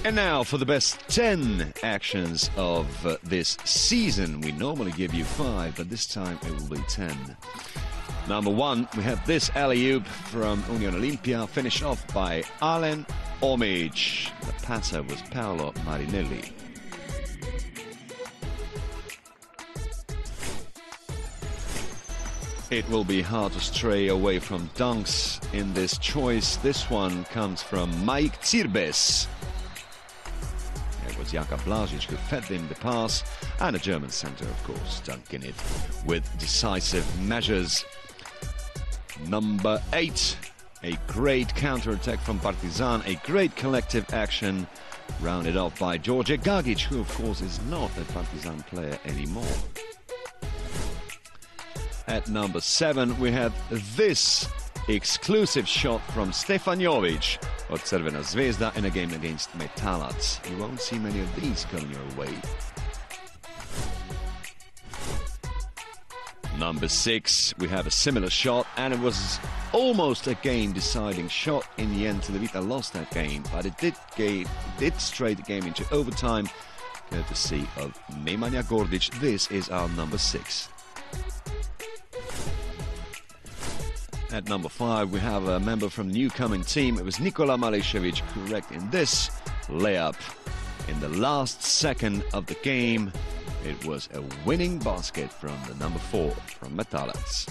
And now for the best 10 actions of this season. We normally give you 5, but this time it will be 10. Number 1, we have this alley-oop from Union Olimpija, finished off by Alen Omic. The passer was Paolo Marinelli. It will be hard to stray away from dunks in this choice. This one comes from Mike Cirbes. It was Jaka Blažić who fed him the pass, and a German center, of course, dunking it with decisive measures. Number 8, a great counter-attack from Partizan, a great collective action, rounded off by Đorđe Gagić, who, of course, is not a Partizan player anymore. At number 7, we have this exclusive shot from Stefan Jovic of Crvena Zvezda in a game against Metalac. You won't see many of these coming your way. Number 6, we have a similar shot, and it was almost a game-deciding shot. In the end, Cedevita lost that game, but it did stray the game into overtime, courtesy of Nemanja Gordić. This is our number 6. At number 5, we have a member from the new-coming team. It was Nikola Mališević, correct in this layup. In the last second of the game, it was a winning basket from the number 4 from Metalac.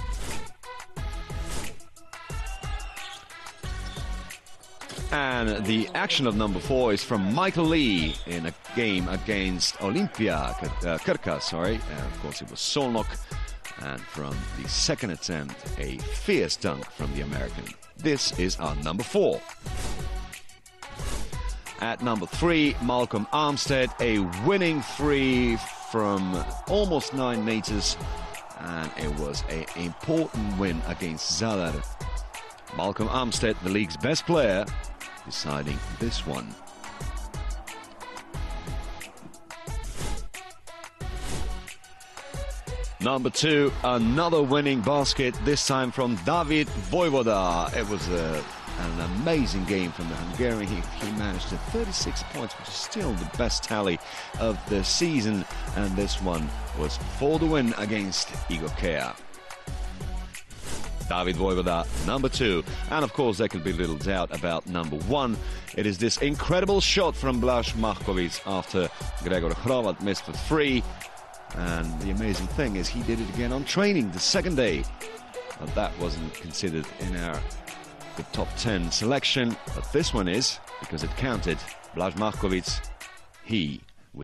And the action of number 4 is from Michael Lee in a game against OLIMPIJA, Krka, sorry. Of course, it was Solnok. And from the second attempt, a fierce dunk from the American. This is our number 4. At number 3, Malcolm Armstead, a winning 3 from almost 9 meters. And it was an important win against Zadar. Malcolm Armstead, the league's best player, deciding this one. Number 2, another winning basket, this time from David Vojvoda. It was an amazing game from the Hungarian. He managed 36 points, which is still the best tally of the season. And this one was for the win against Igor Kea. David Vojvoda, number 2. And of course, there can be little doubt about number 1. It is this incredible shot from Blaž Mahković after Gregor Hrovat missed for 3. And the amazing thing is he did it again on training the second day. But that wasn't considered in the top 10 selection. But this one is, because it counted. Blaž Mahković, he